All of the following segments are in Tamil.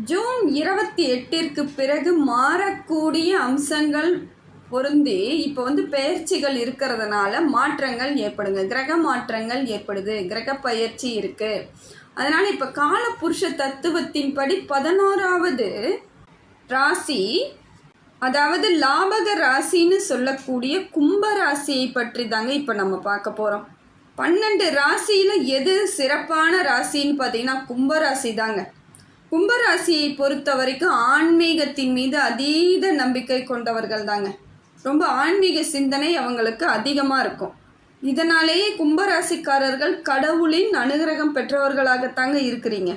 ஜூன் 28ற்கு பிறகு மாறக்கூடிய அம்சங்கள் பொருந்தி இப்போ பெயர்ச்சிகள் இருக்கிறதுனால மாற்றங்கள் ஏற்படுங்க. கிரக மாற்றங்கள் ஏற்படுது, கிரக பயிற்சி இருக்குது. அதனால் இப்போ காலபுருஷ தத்துவத்தின்படி 11வது ராசி, அதாவது லாபக ராசின்னு சொல்லக்கூடிய கும்ப ராசியை பற்றி தாங்க இப்போ நம்ம பார்க்க போகிறோம். 12 ராசியில் எது சிறப்பான ராசின்னு பார்த்தீங்கன்னா கும்பராசி தாங்க. கும்பராசியை பொறுத்த வரைக்கும் ஆன்மீகத்தின் மீது அதீத நம்பிக்கை கொண்டவர்கள் தாங்க. ரொம்ப ஆன்மீக சிந்தனை அவங்களுக்கு அதிகமாக இருக்கும். இதனாலேயே கும்பராசிக்காரர்கள் கடவுளின் அனுகிரகம் பெற்றவர்களாகத்தாங்க இருக்கிறீங்க.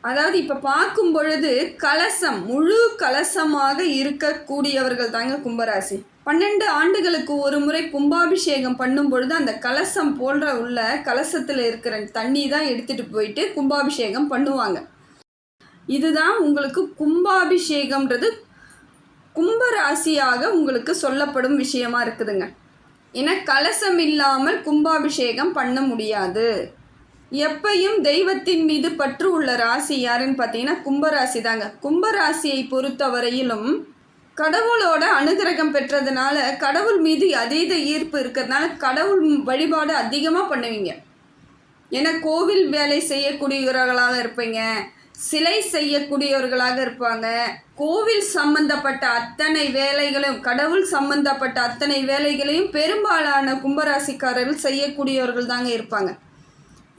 அதாவது இப்போ பார்க்கும் பொழுது கலசம், முழு கலசமாக இருக்கக்கூடியவர்கள் தாங்க கும்பராசி. 12 ஆண்டுகளுக்கு ஒரு முறை கும்பாபிஷேகம் பண்ணும் பொழுது அந்த கலசம் போன்ற உள்ள கலசத்தில் இருக்கிற தண்ணி தான் எடுத்துகிட்டு போயிட்டு கும்பாபிஷேகம் பண்ணுவாங்க. இதுதான் உங்களுக்கு கும்பாபிஷேகம்ன்றது கும்பராசியாக உங்களுக்கு சொல்லப்படும் விஷயமா இருக்குதுங்க. ஏன்னா கலசம் இல்லாமல் கும்பாபிஷேகம் பண்ண முடியாது. எப்பையும் தெய்வத்தின் மீது பற்று உள்ள ராசி யாருன்னு பார்த்தீங்கன்னா கும்பராசி தாங்க. கும்பராசியை பொறுத்தவரையிலும் கடவுளோட அனுகிரகம் பெற்றதுனால கடவுள் மீது அதீத ஈர்ப்பு இருக்கிறதுனால கடவுள் வழிபாடு அதிகமாக பண்ணுவீங்க. ஏன்னா கோவில் வேலை செய்யக்கூடியவர்களாக இருப்பீங்க, சிலை செய்யக்கூடியவர்களாக இருப்பாங்க. கோவில் சம்பந்தப்பட்ட அத்தனை வேலைகளையும், கடவுள் சம்பந்தப்பட்ட அத்தனை வேலைகளையும் பெரும்பாலான கும்பராசிக்காரர்கள் செய்யக்கூடியவர்கள் தாங்க இருப்பாங்க.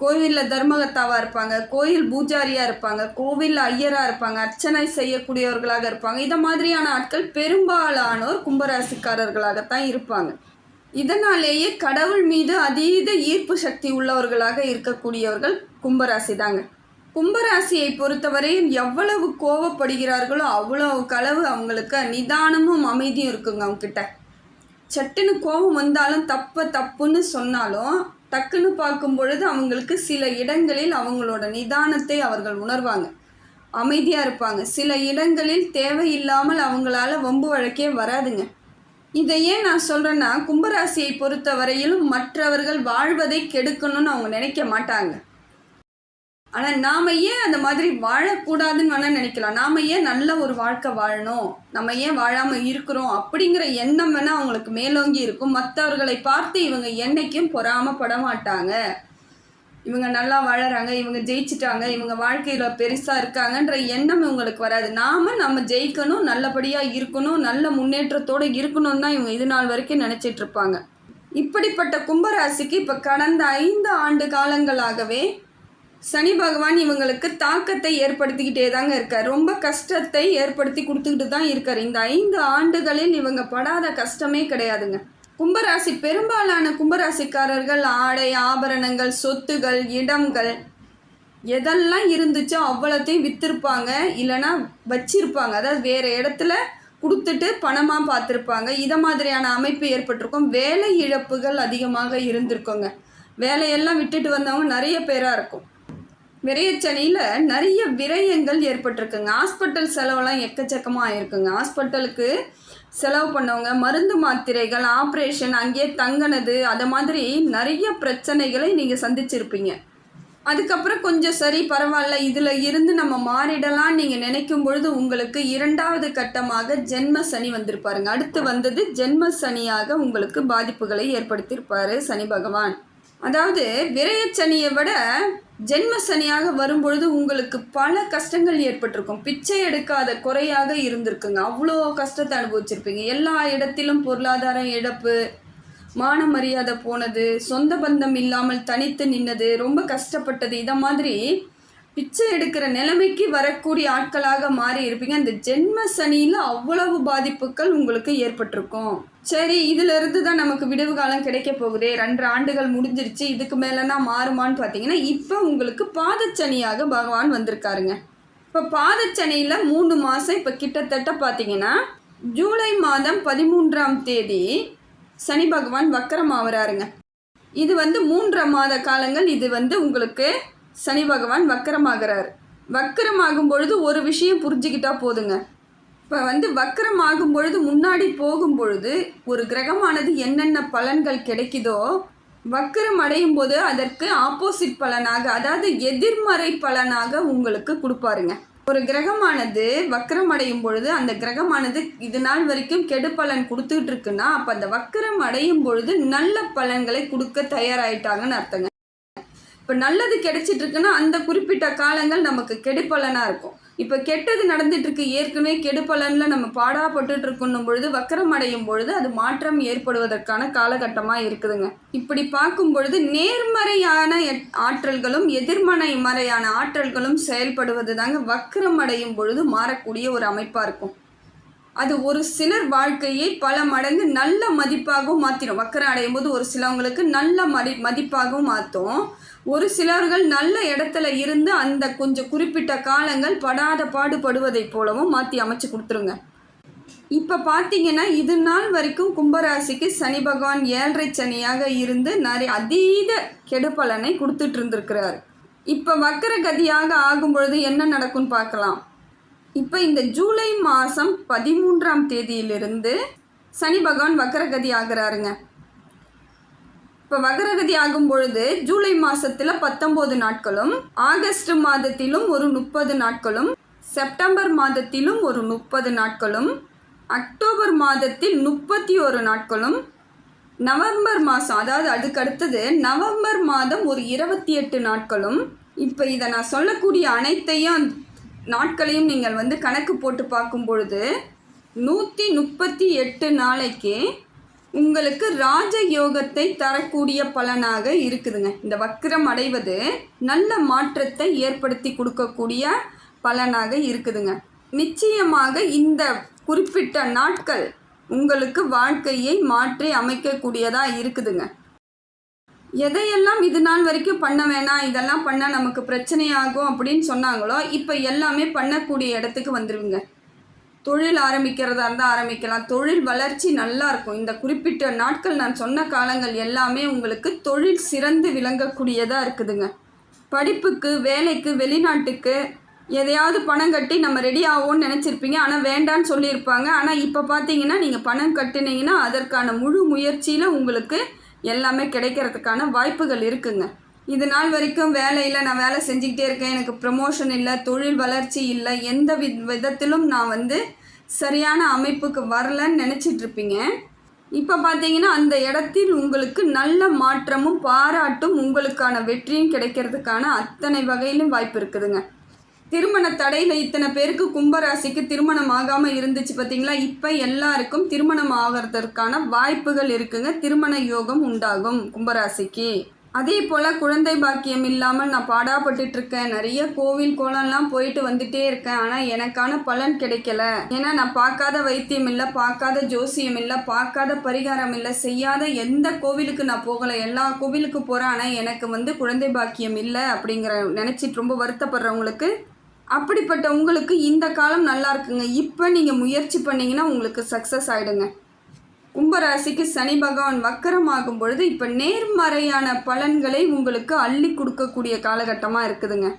கோவிலில் தர்மகர்த்தாவாக இருப்பாங்க, கோயில் பூஜாரியாக இருப்பாங்க, கோவிலில் ஐயராக இருப்பாங்க, அர்ச்சனை செய்யக்கூடியவர்களாக இருப்பாங்க. இதை மாதிரியான ஆட்கள் பெரும்பாலானோர் கும்பராசிக்காரர்களாகத்தான் இருப்பாங்க. இதனாலேயே கடவுள் மீது அதீத ஈர்ப்பு சக்தி உள்ளவர்களாக இருக்கக்கூடியவர்கள் கும்பராசி தாங்க. கும்பராசியை பொறுத்தவரையும் எவ்வளவு கோவப்படுகிறார்களோ அவ்வளவு களவு அவங்களுக்கு நிதானமும் அமைதியும் இருக்குங்க. அவங்கக்கிட்ட சட்டுன்னு கோபம் வந்தாலும் தப்புன்னு சொன்னாலும் டக்குன்னு பார்க்கும் பொழுது அவங்களுக்கு சில இடங்களில் அவங்களோட நிதானத்தை அவர்கள் உணர்வாங்க, அமைதியாக இருப்பாங்க. சில இடங்களில் தேவையில்லாமல் அவங்களால வம்பு வழக்கே வராதுங்க. இதை ஏன் நான் சொல்கிறேன்னா, கும்பராசியை பொறுத்த வரையிலும் மற்றவர்கள் வாழ்வதை கெடுக்கணும்னு அவங்க நினைக்க மாட்டாங்க. ஆனால் நாம் ஏன் அந்த மாதிரி வாழக்கூடாதுன்னு வேணால் நினைக்கலாம். நாம் ஏன் நல்ல ஒரு வாழ்க்கை வாழணும், நம்ம ஏன் வாழாமல் இருக்கிறோம் அப்படிங்கிற எண்ணம் வேணால் அவங்களுக்கு மேலோங்கி இருக்கும். மற்றவர்களை பார்த்து இவங்க என்றைக்கும் பொறாமப்பட மாட்டாங்க. இவங்க நல்லா வாழறாங்க, இவங்க ஜெயிச்சிட்டாங்க, இவங்க வாழ்க்கையில் பெருசாக இருக்காங்கன்ற எண்ணம் இவங்களுக்கு வராது. நம்ம ஜெயிக்கணும், நல்லபடியாக இருக்கணும், நல்ல முன்னேற்றத்தோடு இருக்கணும்னு தான் இவங்க இது நாள் வரைக்கும் நினச்சிட்ருப்பாங்க. இப்படிப்பட்ட கும்பராசிக்கு இப்போ கடந்த 5 ஆண்டு காலங்களாகவே சனி பகவான் இவங்களுக்கு தாக்கத்தை ஏற்படுத்திக்கிட்டே தாங்க இருக்கார். ரொம்ப கஷ்டத்தை ஏற்படுத்தி கொடுத்துக்கிட்டு தான் இருக்கார். இந்த 5 ஆண்டுகளில் இவங்க படாத கஷ்டமே கிடையாதுங்க. கும்பராசி பெரும்பாலான கும்பராசிக்காரர்கள் ஆடை ஆபரணங்கள், சொத்துகள், இடங்கள் எதெல்லாம் இருந்துச்சோ அவ்வளோத்தையும் விற்றுருப்பாங்க, இல்லைன்னா வச்சிருப்பாங்க. அதாவது வேறு இடத்துல கொடுத்துட்டு பணமாக பார்த்துருப்பாங்க. இதை மாதிரியான அமைப்பு ஏற்பட்டிருக்கும். வேலை இழப்புகள் அதிகமாக இருந்திருக்குங்க. வேலையெல்லாம் விட்டுட்டு வந்தவங்க நிறைய பேராக இருக்கும். விரயச்சனியில் நிறைய விரயங்கள் ஏற்பட்டிருக்குங்க. ஹாஸ்பிட்டல் செலவெல்லாம் எக்கச்சக்கமாக ஆயிருக்குங்க. ஹாஸ்பிட்டலுக்கு செலவு பண்ணவங்க, மருந்து மாத்திரைகள், ஆப்ரேஷன், அங்கேயே தங்கினது, அதை மாதிரி நிறைய பிரச்சனைகளை நீங்கள் சந்திச்சிருப்பீங்க. அதுக்கப்புறம் கொஞ்சம் சரி பரவாயில்ல, இதில் இருந்து நம்ம மாறிடலாம் நீங்கள் நினைக்கும் பொழுது உங்களுக்கு 2வது கட்டமாக ஜென்ம சனி வந்திருப்பாருங்க. அடுத்து வந்தது ஜென்ம சனியாக உங்களுக்கு பாதிப்புகளை ஏற்படுத்தியிருப்பார் சனி பகவான். அதாவது விரயச்சனியை விட ஜென்ம சனியாக வரும்பொழுது உங்களுக்கு பல கஷ்டங்கள் ஏற்பட்டிருக்கும். பிச்சை எடுக்காத குறையாக இருந்திருக்குங்க. அவ்வளோ கஷ்டத்தை அனுபவிச்சிருப்பீங்க. எல்லா இடத்திலும் பொருளாதார இழப்பு, மான மரியாதை போனது, சொந்த பந்தம் இல்லாமல் தனித்து நின்னது, ரொம்ப கஷ்டப்பட்டது, இதை மாதிரி பிச்சை எடுக்கிற நிலைமைக்கு வரக்கூடிய ஆட்களாக மாறி இருப்பீங்க. அந்த ஜென்ம சனியில் அவ்வளவு பாதிப்புகள் உங்களுக்கு ஏற்பட்டிருக்கும். சரி, இதிலிருந்து தான் நமக்கு விடுவு காலம் கிடைக்க போகுதே, 2 ஆண்டுகள் முடிஞ்சிருச்சு, இதுக்கு மேலேனா மாறுமான்னு பார்த்தீங்கன்னா இப்போ உங்களுக்கு பாதச்சனியாக பகவான் வந்திருக்காருங்க. இப்போ பாதச்சனியில் 3 மாதம் இப்போ கிட்டத்தட்ட பார்த்தீங்கன்னா ஜூலை மாதம் 13ஆம் தேதி சனி பகவான் வக்கரம் ஆகிறாருங்க. இது 3 மாத காலங்கள் இது உங்களுக்கு சனி பகவான் வக்கரமாகிறார். வக்கரமாகும் பொழுது ஒரு விஷயம் புரிஞ்சுக்கிட்டா போதுங்க. இப்போ வக்கரமாகும் பொழுது முன்னாடி போகும் பொழுது ஒரு கிரகமானது என்னென்ன பலன்கள் கிடைக்குதோ வக்கரம் அடையும் போது அதற்கு ஆப்போசிட் பலனாக, அதாவது எதிர்மறை பலனாக உங்களுக்கு கொடுப்பாருங்க. ஒரு கிரகமானது வக்கரம் அடையும் பொழுது அந்த கிரகமானது இது நாள் வரைக்கும் கெடு பலன் கொடுத்துட்டு இருக்குன்னா அப்போ அந்த வக்கரம் அடையும் பொழுது நல்ல பலன்களை கொடுக்க தயாராயிட்டாங்கன்னு அர்த்தங்க. இப்போ நல்லது கிடைச்சிட்டு இருக்குன்னா அந்த குறிப்பிட்ட காலங்கள் நமக்கு கெடுபலனாக இருக்கும். இப்போ கெட்டது நடந்துட்டு இருக்கு, ஏற்கனவே கெடுபலனில் நம்ம பாடாப்பட்டு இருக்கணும் பொழுது வக்கரம் அடையும் பொழுது அது மாற்றம் ஏற்படுவதற்கான காலகட்டமாக இருக்குதுங்க. இப்படி பார்க்கும் பொழுது நேர்மறையான ஆற்றல்களும் எதிர்மறையான ஆற்றல்களும் செயல்படுவது தாங்க வக்கரம் அடையும் பொழுது மாறக்கூடிய ஒரு அமைப்பாக இருக்கும். அது ஒரு சிலர் வாழ்க்கையை பல மடங்கு நல்ல மதிப்பாகவும் மாற்றிடும். வக்கரம் அடையும் போது ஒரு சிலவங்களுக்கு நல்ல மதிப்பாகவும் மாற்றும். ஒரு சிலர்கள் நல்ல இடத்துல இருந்து அந்த கொஞ்சம் குறிப்பிட்ட காலங்கள் படாத பாடுபடுவதை போலவும் மாற்றி அமைச்சு கொடுத்துருங்க. இப்போ பார்த்தீங்கன்னா இது நாள் வரைக்கும் கும்பராசிக்கு சனி பகவான் 7.5 சனியாக இருந்து நிறைய அதீத கெடுபலனை கொடுத்துட்டு இருந்திருக்கிறார். இப்போ வக்கர கதியாக ஆகும் பொழுது என்ன நடக்கும்னு பார்க்கலாம். இப்போ இந்த ஜூலை மாதம் 13ஆம் தேதியிலிருந்து சனி பகவான் வக்கரகதி ஆகிறாருங்க. இப்போ வக்கரகதி ஆகும் பொழுது ஜூலை மாதத்தில் 19 நாட்களும், ஆகஸ்ட் மாதத்திலும் ஒரு 30 நாட்களும், செப்டம்பர் மாதத்திலும் ஒரு 30 நாட்களும், அக்டோபர் மாதத்தில் 31 நாட்களும், நவம்பர் மாதம் அதாவது அதுக்கடுத்தது நவம்பர் மாதம் ஒரு 28 நாட்களும். இப்போ இதை நான் சொல்லக்கூடிய அனைத்தையும் நாட்களையும் நீங்கள் கணக்கு போட்டு பார்க்கும் பொழுது 138 நாளைக்கு உங்களுக்கு ராஜயோகத்தை தரக்கூடிய பலனாக இருக்குதுங்க. இந்த வக்கிரம் அடைவது நல்ல மாற்றத்தை ஏற்படுத்தி கொடுக்கக்கூடிய பலனாக இருக்குதுங்க. நிச்சயமாக இந்த குறிப்பிட்ட நாட்கள் உங்களுக்கு வாழ்க்கையை மாற்றி அமைக்கக்கூடியதாக இருக்குதுங்க. எதையெல்லாம் இது நாள் வரைக்கும் பண்ண வேணாம், இதெல்லாம் பண்ணால் நமக்கு பிரச்சனையாகும் அப்படின்னு சொன்னாங்களோ இப்போ எல்லாமே பண்ணக்கூடிய இடத்துக்கு வந்துடுவீங்க. தொழில் ஆரம்பிக்கிறதா இருந்தால் ஆரம்பிக்கலாம். தொழில் வளர்ச்சி நல்லா இருக்கும். இந்த குறிப்பிட்ட நாட்கள் நான் சொன்ன காலங்கள் எல்லாமே உங்களுக்கு தொழில் சிறந்து விளங்கக்கூடியதாக இருக்குதுங்க. படிப்புக்கு, வேலைக்கு, வெளிநாட்டுக்கு எதையாவது பணம் கட்டி நம்ம ரெடி ஆகும்னு நினச்சிருப்பீங்க, ஆனால் வேண்டான்னு சொல்லியிருப்பாங்க. ஆனால் இப்போ பார்த்தீங்கன்னா நீங்கள் பணம் கட்டினீங்கன்னா அதற்கான முழு முயற்சியில் உங்களுக்கு எல்லாமே கிடைக்கிறதுக்கான வாய்ப்புகள் இருக்குங்க. இது நாள் வரைக்கும் வேலையில் நான் வேலை செஞ்சுக்கிட்டே இருக்கேன், எனக்கு ப்ரமோஷன் இல்லை, தொழில் வளர்ச்சி இல்லை, எந்த விதத்திலும் நான் சரியான அமைப்புக்கு வரலன்னு நினச்சிட்ருப்பீங்க. இப்போ பார்த்தீங்கன்னா அந்த இடத்தில் உங்களுக்கு நல்ல மாற்றமும் பாராட்டும் உங்களுக்கான வெற்றியும் கிடைக்கிறதுக்கான அத்தனை வகையிலும் வாய்ப்பு இருக்குதுங்க. திருமண தடையில் இத்தனை பேருக்கு கும்பராசிக்கு திருமணம் ஆகாமல் இருந்துச்சு பார்த்தீங்களா, இப்போ எல்லாருக்கும் திருமணம் ஆகிறதுக்கான வாய்ப்புகள் இருக்குங்க. திருமண யோகம் உண்டாகும் கும்பராசிக்கு. அதே போல் குழந்தை பாக்கியம் இல்லாமல் நான் பாடாப்பட்டுருக்கேன், நிறைய கோவில் கோலம்லாம் போயிட்டு வந்துட்டே இருக்கேன், ஆனால் எனக்கான பலன் கிடைக்கல. ஏன்னா நான் பார்க்காத வைத்தியம் இல்லை, பார்க்காத ஜோசியம் இல்லை, பார்க்காத பரிகாரம் இல்லை, செய்யாத எந்த கோவிலுக்கு நான் போகலை, எல்லா கோவிலுக்கு போகிறேன், ஆனால் எனக்கு குழந்தை பாக்கியம் இல்லை அப்படிங்கிற நினச்சிட்டு ரொம்ப வருத்தப்படுறவங்களுக்கு, அப்படிப்பட்ட உங்களுக்கு இந்த காலம் நல்லா இருக்குங்க. இப்போ நீங்கள் முயற்சி பண்ணிங்கன்னா உங்களுக்கு சக்ஸஸ் ஆகிடுங்க. கும்பராசிக்கு சனி பகவான் வக்கரமாகும் பொழுது இப்போ நேர்மறையான பலன்களை உங்களுக்கு அள்ளி கொடுக்கக்கூடிய காலகட்டமாக இருக்குதுங்க.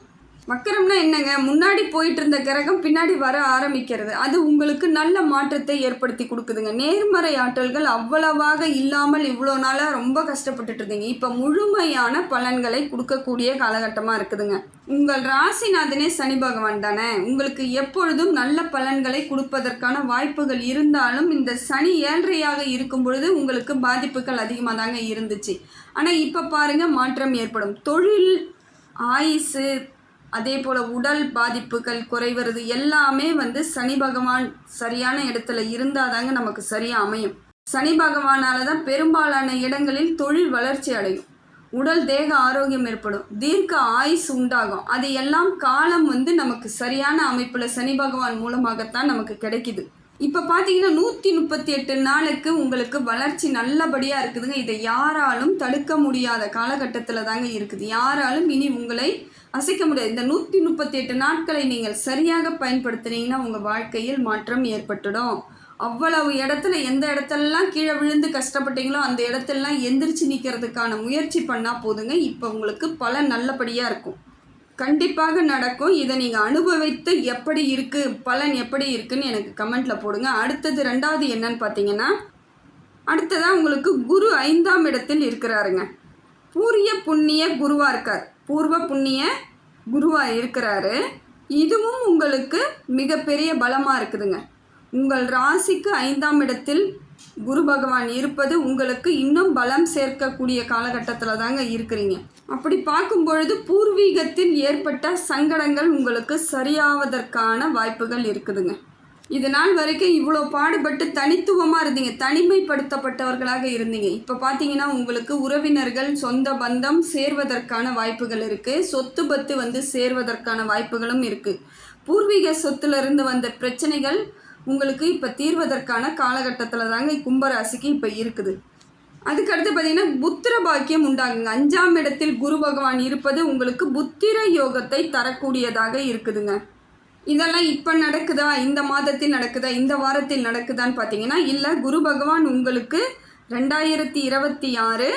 வக்கரம்னா என்னங்க, முன்னாடி போயிட்டு இருந்த கிரகம் பின்னாடி வர ஆரம்பிக்கிறது. அது உங்களுக்கு நல்ல மாற்றத்தை ஏற்படுத்தி கொடுக்குதுங்க. நேர்மறை ஆற்றல்கள் அவ்வளவாக இல்லாமல் இவ்வளோ நாளாக ரொம்ப கஷ்டப்பட்டுட்டு இருந்தீங்க, இப்போ முழுமையான பலன்களை கொடுக்கக்கூடிய காலகட்டமாக இருக்குதுங்க. உங்கள் ராசிநாதனே சனி பகவான் தானே, உங்களுக்கு எப்பொழுதும் நல்ல பலன்களை கொடுப்பதற்கான வாய்ப்புகள் இருந்தாலும் இந்த சனி 7.5ஆக இருக்கும் பொழுது உங்களுக்கு பாதிப்புகள் அதிகமாக தாங்க இருந்துச்சு. ஆனால் இப்போ பாருங்கள் மாற்றம் ஏற்படும். தொழில், ஆயுசு, அதே போல் உடல் பாதிப்புகள் குறைவது எல்லாமே சனி பகவான் சரியான இடத்துல இருந்தால் தாங்க நமக்கு சரியாக அமையும். சனி பகவானால தான் பெரும்பாலான இடங்களில் தொழில் வளர்ச்சி அடையும், உடல் தேக ஆரோக்கியம் ஏற்படும், தீர்க்க ஆயுசு உண்டாகும். அது எல்லாம் காலம் நமக்கு சரியான அமைப்பில் சனி பகவான் மூலமாகத்தான் நமக்கு கிடைக்குது. இப்போ பார்த்தீங்கன்னா 138 நாளுக்கு உங்களுக்கு வளர்ச்சி நல்லபடியாக இருக்குதுங்க. இதை யாராலும் தடுக்க முடியாத காலகட்டத்தில் தாங்க இருக்குது. யாராலும் இனி உங்களை அசைக்க முடியாது. இந்த 138 நாட்களை நீங்கள் சரியாக பயன்படுத்துனீங்கன்னா உங்கள் வாழ்க்கையில் மாற்றம் ஏற்பட்டுடும். அவ்வளவு இடத்துல எந்த இடத்துலலாம் கீழே விழுந்து கஷ்டப்பட்டீங்களோ அந்த இடத்துலலாம் எந்திரிச்சு நிற்கிறதுக்கான முயற்சி பண்ணால் போதுங்க. இப்போ உங்களுக்கு பலன் நல்லபடியாக இருக்கும், கண்டிப்பாக நடக்கும். இதை நீங்கள் அனுபவித்து எப்படி இருக்குது, பலன் எப்படி இருக்குன்னு எனக்கு கமெண்ட்டில் போடுங்க. அடுத்தது 2வது என்னன்னு பார்த்தீங்கன்னா, அடுத்ததாக உங்களுக்கு குரு 5ஆம் இடத்தில் இருக்கிறாருங்க. பூரிய புண்ணிய குருவாக இருக்கார், பூர்வ புண்ணிய குருவாக இருக்கிறாரு. இதுவும் உங்களுக்கு மிகப்பெரிய பலமாக இருக்குதுங்க. உங்கள் ராசிக்கு 5ஆம் இடத்தில் குரு பகவான் இருப்பது உங்களுக்கு இன்னும் பலம் சேர்க்கக்கூடிய காலகட்டத்தில் தாங்க இருக்கிறீங்க. அப்படி பார்க்கும் பொழுது பூர்வீகத்தில் ஏற்பட்ட சங்கடங்கள் உங்களுக்கு சரியாவதற்கான வாய்ப்புகள் இருக்குதுங்க. இது நாள் வரைக்கும் இவ்வளோ பாடுபட்டு தனித்துவமாக இருந்தீங்க, தனிமைப்படுத்தப்பட்டவர்களாக இருந்தீங்க. இப்போ பார்த்தீங்கன்னா உங்களுக்கு உறவினர்கள், சொந்த பந்தம் சேர்வதற்கான வாய்ப்புகள் இருக்குது. சொத்து பத்து வந்து சேர்வதற்கான வாய்ப்புகளும் இருக்குது. பூர்வீக சொத்துலேருந்து வந்த பிரச்சனைகள் உங்களுக்கு இப்போ தீர்வதற்கான காலகட்டத்தில் தாங்க கும்பராசிக்கு இப்போ இருக்குது. அதுக்கடுத்து பார்த்தீங்கன்னா புத்திர பாக்கியம் உண்டாகுங்க. 5ஆம் இடத்தில் குரு பகவான் இருப்பது உங்களுக்கு புத்திர யோகத்தை தரக்கூடியதாக இருக்குதுங்க. இதெல்லாம் இப்போ நடக்குதா, இந்த மாதத்தில் நடக்குதா, இந்த வாரத்தில் நடக்குதான்னு பார்த்தீங்கன்னா இல்லை. குரு பகவான் உங்களுக்கு 2026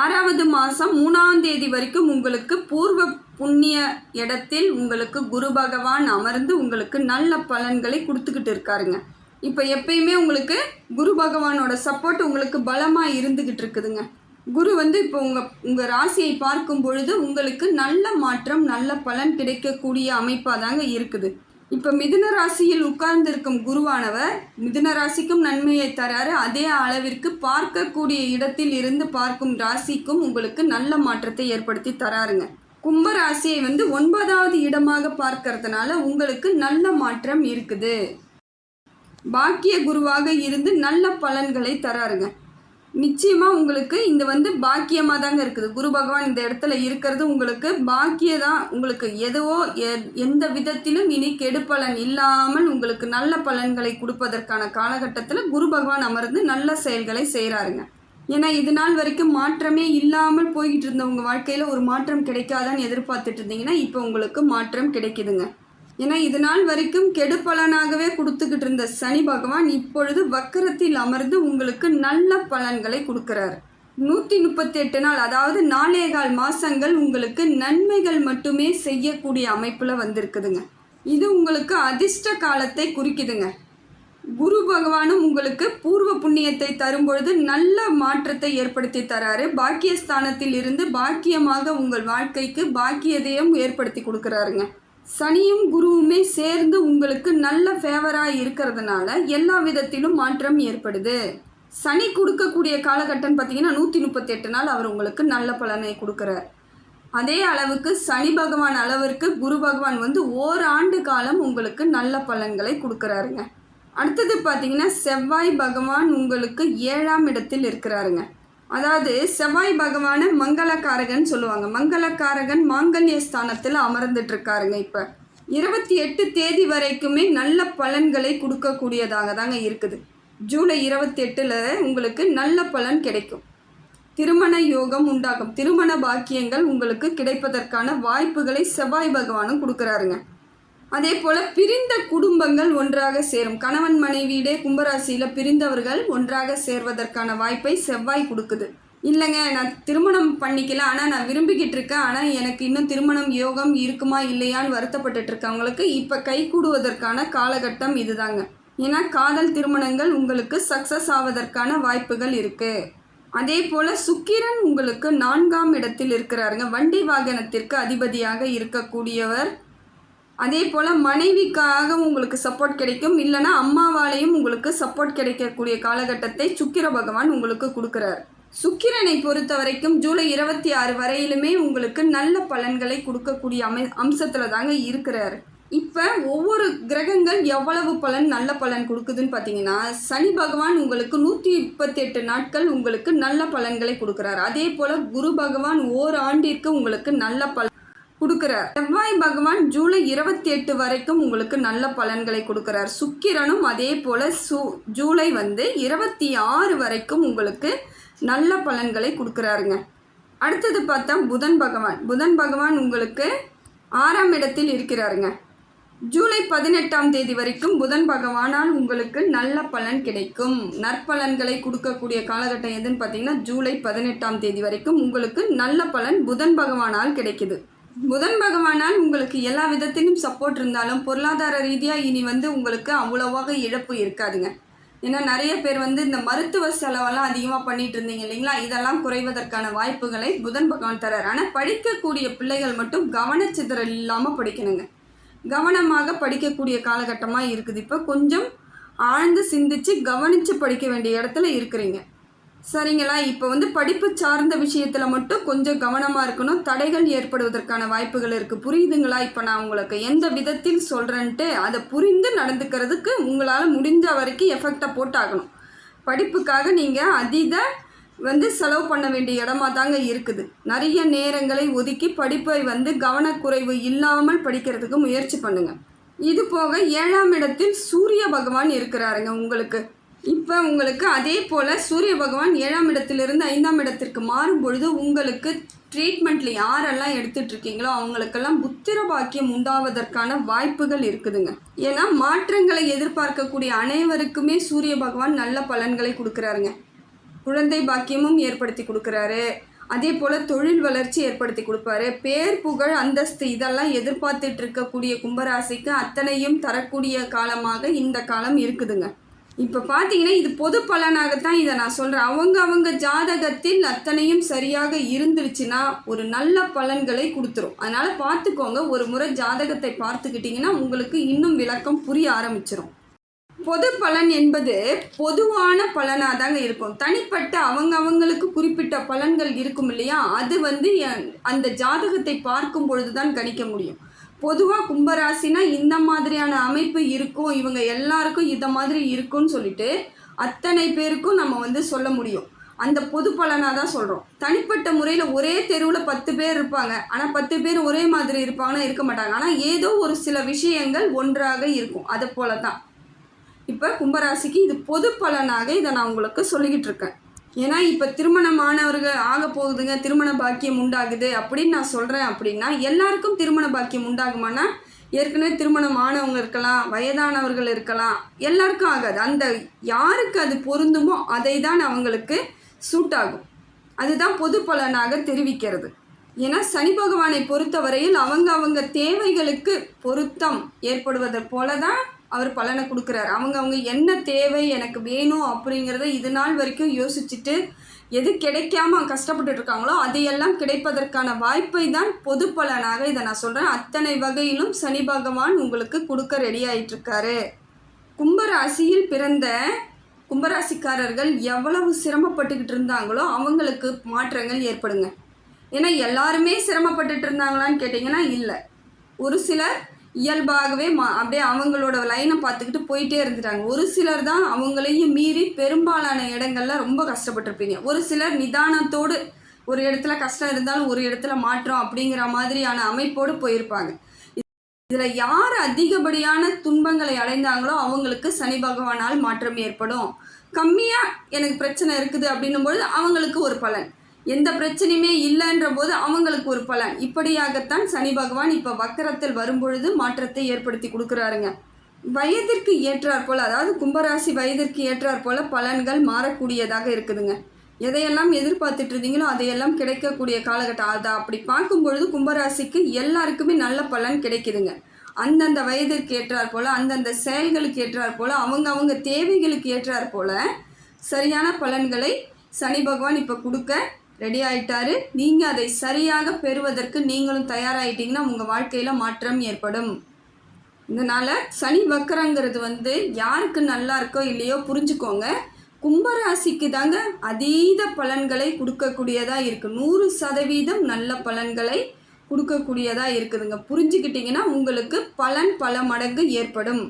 6வது மாதம் 3ஆம் தேதி வரைக்கும் உங்களுக்கு பூர்வ புண்ணிய இடத்தில் உங்களுக்கு குரு பகவான் அமர்ந்து உங்களுக்கு நல்ல பலன்களை கொடுத்துக்கிட்டு இருக்காருங்க. இப்போ எப்பயுமே உங்களுக்கு குரு பகவானோட சப்போர்ட் உங்களுக்கு பலமாக இருந்துக்கிட்டு இருக்குதுங்க. குரு வந்து இப்போ உங்கள் ராசியை பார்க்கும் பொழுது உங்களுக்கு நல்ல மாற்றம், நல்ல பலன் கிடைக்கக்கூடிய அமைப்பாக தாங்க இருக்குது. இப்போ மிதுன ராசியில் உட்கார்ந்திருக்கும் குருவானவர் மிதுன ராசிக்கும் நன்மையை தராரு. அதே அளவிற்கு பார்க்கக்கூடிய இடத்தில் இருந்து பார்க்கும் ராசிக்கும் உங்களுக்கு நல்ல மாற்றத்தை ஏற்படுத்தி தராருங்க. கும்ப ராசியை வந்து 9வது இடமாக பார்க்கறதுனால உங்களுக்கு நல்ல மாற்றம் இருக்குது. பாக்கிய குருவாக இருந்து நல்ல பலன்களை தராருங்க. நிச்சயமாக உங்களுக்கு இந்த வந்து பாக்கியமாக தாங்க இருக்குது. குரு பகவான் இந்த இடத்துல இருக்கிறது உங்களுக்கு பாக்கியதான். உங்களுக்கு எந்த விதத்திலும் இனி கெடுபலன் இல்லாமல் உங்களுக்கு நல்ல பலன்களை கொடுப்பதற்கான காலகட்டத்தில் குரு பகவான் அமர்ந்து நல்ல செயல்களை செய்கிறாருங்க. ஏன்னா இது நாள் வரைக்கும் மாற்றமே இல்லாமல் போய்கிட்டு இருந்தவங்க வாழ்க்கையில் ஒரு மாற்றம் கிடைக்காதான்னு எதிர்பார்த்துட்டு இருந்தீங்கன்னா இப்போ உங்களுக்கு மாற்றம் கிடைக்குதுங்க. ஏன்னா இது நாள் வரைக்கும் கெடுபலனாகவே கொடுத்துக்கிட்டு இருந்த சனி பகவான் இப்பொழுது வக்கரத்தில் அமர்ந்து உங்களுக்கு நல்ல பலன்களை கொடுக்குறாரு. 138 நாள், அதாவது 4.25 மாதங்கள் உங்களுக்கு நன்மைகள் மட்டுமே செய்யக்கூடிய அமைப்பில் வந்திருக்குதுங்க. இது உங்களுக்கு அதிர்ஷ்ட காலத்தை குறிக்குதுங்க. குரு பகவானும் உங்களுக்கு பூர்வ புண்ணியத்தை தரும்பொழுது நல்ல மாற்றத்தை ஏற்படுத்தி தராரு. பாக்கியஸ்தானத்தில் இருந்து பாக்கியமாக உங்கள் வாழ்க்கைக்கு பாக்கியதையும் ஏற்படுத்தி கொடுக்குறாருங்க. சனியும் குருவுமே சேர்ந்து உங்களுக்கு நல்ல ஃபேவராக இருக்கிறதுனால எல்லா விதத்திலும் மாற்றம் ஏற்படுது. சனி கொடுக்கக்கூடிய காலகட்டம் பார்த்தீங்கன்னா 138 நாள் அவர் உங்களுக்கு நல்ல பலனை கொடுக்குறார். அதே அளவுக்கு சனி பகவான் அளவிற்கு குரு பகவான் வந்து ஓராண்டு காலம் உங்களுக்கு நல்ல பலன்களை கொடுக்குறாருங்க. அடுத்தது பார்த்தீங்கன்னா செவ்வாய் பகவான் உங்களுக்கு 7ஆம் இடத்தில் இருக்கிறாருங்க. அதாவது செவ்வாய் பகவானை மங்களக்காரகன் சொல்லுவாங்க. மங்களக்காரகன் மாங்கல்ய ஸ்தானத்தில் அமர்ந்துட்டு இருக்காருங்க. இப்போ 28 தேதி வரைக்குமே நல்ல பலன்களை கொடுக்கக்கூடியதாக தாங்க இருக்குது. ஜூலை 28 உங்களுக்கு நல்ல பலன் கிடைக்கும். திருமண யோகம் உண்டாகும். திருமண பாக்கியங்கள் உங்களுக்கு கிடைப்பதற்கான வாய்ப்புகளை செவ்வாய் பகவானும் கொடுக்குறாருங்க. அதே போல் பிரிந்த குடும்பங்கள் ஒன்றாக சேரும். கணவன் மனைவியிலே கும்பராசியில் பிரிந்தவர்கள் ஒன்றாக சேர்வதற்கான வாய்ப்பை செவ்வாய் கொடுக்குது. இல்லைங்க நான் திருமணம் பண்ணிக்கல, ஆனால் நான் விரும்பிக்கிட்டு இருக்கேன், ஆனால் எனக்கு இன்னும் திருமணம் யோகம் இருக்குமா இல்லையான்னு வருத்தப்பட்டுட்டு இருக்கவங்களுக்கு இப்போ கை கூடுவதற்கான காலகட்டம் இதுதாங்க. ஏன்னா காதல் திருமணங்கள் உங்களுக்கு சக்ஸஸ் ஆவதற்கான வாய்ப்புகள் இருக்குது. அதே போல் சுக்கிரன் உங்களுக்கு 4ஆம் இடத்தில் இருக்கிறாருங்க. வண்டி வாகனத்திற்கு அதிபதியாக இருக்கக்கூடியவர். அதே போல் மனைவிக்காக உங்களுக்கு சப்போர்ட் கிடைக்கும், இல்லைனா அம்மாவாலையும் உங்களுக்கு சப்போர்ட் கிடைக்கக்கூடிய காலகட்டத்தை சுக்கிர பகவான் உங்களுக்கு கொடுக்குறார். சுக்கிரனை பொறுத்த வரைக்கும் ஜூலை 26 வரையிலுமே உங்களுக்கு நல்ல பலன்களை கொடுக்கக்கூடிய அம்சத்தில் தாங்க இருக்கிறார். இப்போ ஒவ்வொரு கிரகங்கள் எவ்வளவு பலன் நல்ல பலன் கொடுக்குதுன்னு பார்த்தீங்கன்னா சனி பகவான் உங்களுக்கு 138 நாட்கள் உங்களுக்கு நல்ல பலன்களை கொடுக்குறார். அதே போல் குரு பகவான் ஓராண்டிற்கு உங்களுக்கு நல்ல பலன் கொடுக்குறார். செவ்வாய் பகவான் ஜூலை 28 வரைக்கும் உங்களுக்கு நல்ல பலன்களை கொடுக்குறார். சுக்கிரனும் அதே போல் ஜூலை 26 வரைக்கும் உங்களுக்கு நல்ல பலன்களை கொடுக்குறாருங்க. அடுத்தது பார்த்தா புதன் பகவான் உங்களுக்கு 6ஆம் இடத்தில் இருக்கிறாருங்க. ஜூலை 18ஆம் தேதி வரைக்கும் புதன் பகவானால் உங்களுக்கு நல்ல பலன் கிடைக்கும். நற்பலன்களை கொடுக்கக்கூடிய காலகட்டம் எதுன்னு பார்த்தீங்கன்னா ஜூலை 18ஆம் தேதி வரைக்கும் உங்களுக்கு நல்ல பலன் புதன் பகவானால் கிடைக்குது. புதன் பகவானால் உங்களுக்கு எல்லா விதத்திலும் சப்போர்ட் இருந்தாலும் பொருளாதார ரீதியாக இனி உங்களுக்கு அவ்வளோவாக இழப்பு இருக்காதுங்க. ஏன்னா நிறைய பேர் இந்த மருத்துவ செலவெல்லாம் அதிகமாக பண்ணிட்டு இருந்தீங்க இல்லைங்களா, இதெல்லாம் குறைவதற்கான வாய்ப்புகளை புதன் பகவான் தரார். ஆனால் படிக்கக்கூடிய பிள்ளைகள் மட்டும் கவனச்சிதறல் இல்லாமல் படிக்கணுங்க. கவனமாக படிக்கக்கூடிய காலகட்டமாக இருக்குது. இப்போ கொஞ்சம் ஆழ்ந்து சிந்திச்சு கவனித்து படிக்க வேண்டிய இடத்துல இருக்கிறீங்க. சரிங்களா? இப்போ வந்து படிப்பு சார்ந்த விஷயத்தில் மட்டும் கொஞ்சம் கவனமாக இருக்கணும். தடைகள் ஏற்படுவதற்கான வாய்ப்புகள் இருக்குது. புரியுதுங்களா? இப்போ நான் உங்களுக்கு எந்த விதத்தில் சொல்கிறேன்ட்டு அதை புரிந்து நடந்துக்கிறதுக்கு உங்களால் முடிஞ்ச வரைக்கும் எஃபெக்டை போட்டாகணும். படிப்புக்காக நீங்கள் அதீத செலவு பண்ண வேண்டிய இடமா தாங்க இருக்குது. நிறைய நேரங்களை ஒதுக்கி படிப்பை கவனக்குறைவு இல்லாமல் படிக்கிறதுக்கு முயற்சி பண்ணுங்கள். இது போக 7ஆம் இடத்தில் சூரிய பகவான் இருக்கிறாருங்க உங்களுக்கு. இப்போ உங்களுக்கு அதே போல் சூரிய பகவான் 7ஆம் இடத்திலிருந்து 5ஆம் இடத்திற்கு மாறும் பொழுது உங்களுக்கு ட்ரீட்மெண்ட்டில் யாரெல்லாம் எடுத்துகிட்ருக்கீங்களோ அவங்களுக்கெல்லாம் புத்திர பாக்கியம் உண்டாவதற்கான வாய்ப்புகள் இருக்குதுங்க. ஏன்னா மாற்றங்களை எதிர்பார்க்கக்கூடிய அனைவருக்குமே சூரிய பகவான் நல்ல பலன்களை கொடுக்குறாருங்க. குழந்தை பாக்கியமும் ஏற்படுத்தி கொடுக்குறாரு. அதே போல் தொழில் வளர்ச்சி ஏற்படுத்தி கொடுப்பாரு. பேர் புகழ் அந்தஸ்து இதெல்லாம் எதிர்பார்த்துட்டு இருக்கக்கூடிய கும்பராசிக்கு அத்தனையும் தரக்கூடிய காலமாக இந்த காலம் இருக்குதுங்க. இப்போ பார்த்தீங்கன்னா இது பொது பலனாகத்தான் இதை நான் சொல்கிறேன். அவங்க ஜாதகத்தில் அத்தனையும் சரியாக இருந்துருச்சுன்னா ஒரு நல்ல பலன்களை கொடுத்துரும். அதனால் பார்த்துக்கோங்க. ஒரு முறை ஜாதகத்தை பார்த்துக்கிட்டிங்கன்னா உங்களுக்கு இன்னும் விளக்கம் புரிய ஆரம்பிச்சிடும். பொது பலன் என்பது பொதுவான பலனாக தாங்க இருக்கும். தனிப்பட்ட அவங்களுக்கு குறிப்பிட்ட பலன்கள் இருக்கும் இல்லையா, அது அந்த ஜாதகத்தை பார்க்கும் பொழுது தான் கணிக்க முடியும். பொதுவாக கும்பராசினா இந்த மாதிரியான அமைப்பு இருக்கும், இவங்க எல்லாருக்கும் இந்த மாதிரி இருக்கும்னு சொல்லிட்டு அத்தனை பேருக்கும் நம்ம சொல்ல முடியும். அந்த பொது பலனாக தான் சொல்கிறோம். தனிப்பட்ட முறையில் ஒரே தெருவில் 10 பேர் இருப்பாங்க, ஆனால் 10 பேர் ஒரே மாதிரி இருப்பாங்கன்னா இருக்க மாட்டாங்க. ஆனால் ஏதோ ஒரு சில விஷயங்கள் ஒன்றாக இருக்கும். அதை போல தான் இப்போ கும்பராசிக்கு இது பொது பலனாக இதை நான் உங்களுக்கு சொல்லிக்கிட்டு இருக்கேன். ஏன்னா இப்போ திருமணமானவர்கள் ஆக போகுதுங்க, திருமண பாக்கியம் உண்டாகுது அப்படின்னு நான் சொல்கிறேன். அப்படின்னா எல்லாருக்கும் திருமண பாக்கியம் உண்டாகுமானா, ஏற்கனவே திருமணம் ஆனவங்க இருக்கலாம், வயதானவர்கள் இருக்கலாம், எல்லாருக்கும் ஆகாது. அந்த யாருக்கு அது பொருந்துமோ அதை தான் அவங்களுக்கு சூட் ஆகும். அதுதான் பொது பலனாக தெரிவிக்கிறது. ஏன்னா சனி பகவானை பொறுத்தவரையில் அவங்க தேவைகளுக்கு பொருத்தம் ஏற்படுவதை போல தான் அவர் பலனை கொடுக்குறாரு. அவங்க என்ன தேவை எனக்கு வேணும் அப்படிங்கிறத இது நாள் வரைக்கும் யோசிச்சுட்டு எது கிடைக்காம கஷ்டப்பட்டுட்டு இருக்காங்களோ அதையெல்லாம் கிடைப்பதற்கான வாய்ப்பை தான் பொது பலனாக இதை நான் சொல்கிறேன். அத்தனை வகையிலும் சனி பகவான் உங்களுக்கு கொடுக்க ரெடி ஆகிட்டுருக்காரு. கும்பராசியில் பிறந்த கும்பராசிக்காரர்கள் எவ்வளவு சிரமப்பட்டுக்கிட்டு இருந்தாங்களோ அவங்களுக்கு மாற்றங்கள் ஏற்படுங்க. ஏன்னா எல்லாருமே சிரமப்பட்டுட்டு இருந்தாங்களான்னு கேட்டிங்கன்னா இல்லை. ஒரு சிலர் இயல்பாகவே அப்படியே அவங்களோட லைனை பார்த்துக்கிட்டு போயிட்டே இருந்துட்டாங்க. ஒரு சிலர் தான் அவங்களையும் மீறி பெரும்பாலான இடங்கள்ல ரொம்ப கஷ்டப்பட்டிருப்பீங்க. ஒரு சிலர் நிதானத்தோடு ஒரு இடத்துல கஷ்டம் இருந்தாலும் ஒரு இடத்துல மாற்றம் அப்படிங்கிற மாதிரியான அமைப்போடு போயிருப்பாங்க. இதில் யார் அதிகப்படியான துன்பங்களை அடைந்தாங்களோ அவங்களுக்கு சனி பகவானால் மாற்றம் ஏற்படும். கம்மியாக எனக்கு பிரச்சனை இருக்குது அப்படின்னும்பொழுது அவங்களுக்கு ஒரு பலன், எந்த பிரச்சனையுமே இல்லைன்ற போது அவங்களுக்கு ஒரு பலன். இப்படியாகத்தான் சனி பகவான் இப்போ வக்கரத்தில் வரும்பொழுது மாற்றத்தை ஏற்படுத்தி கொடுக்குறாருங்க. வயதிற்கு ஏற்றாற் போல், அதாவது கும்பராசி வயதிற்கு ஏற்றாற் போல் பலன்கள் மாறக்கூடியதாக இருக்குதுங்க. எதையெல்லாம் எதிர்பார்த்துட்டு இருந்தீங்களோ அதையெல்லாம் கிடைக்கக்கூடிய காலகட்டம். அதை அப்படி பார்க்கும்பொழுது கும்பராசிக்கு எல்லாருக்குமே நல்ல பலன் கிடைக்குதுங்க. அந்தந்த வயதிற்கு ஏற்றாற் போல், அந்தந்த செயல்களுக்கு ஏற்றாற் போல், அவங்க தேவைகளுக்கு ஏற்றாற் போல் சரியான பலன்களை சனி பகவான் இப்போ கொடுக்க ரெடி ஆகிட்டாரு. நீங்கள் அதை சரியாக பெறுவதற்கு நீங்களும் தயாராகிட்டீங்கன்னா உங்கள் வாழ்க்கையில் மாற்றம் ஏற்படும். இதனால் சனி வக்கரங்கிறது யாருக்கு நல்லா இருக்கோ இல்லையோ புரிஞ்சுக்கோங்க. கும்பராசிக்கு தாங்க அதீத பலன்களை கொடுக்கக்கூடியதாக இருக்குது. 100% நல்ல பலன்களை கொடுக்கக்கூடியதாக இருக்குதுங்க. புரிஞ்சுக்கிட்டிங்கன்னா உங்களுக்கு பலன் பல மடங்கு ஏற்படும்.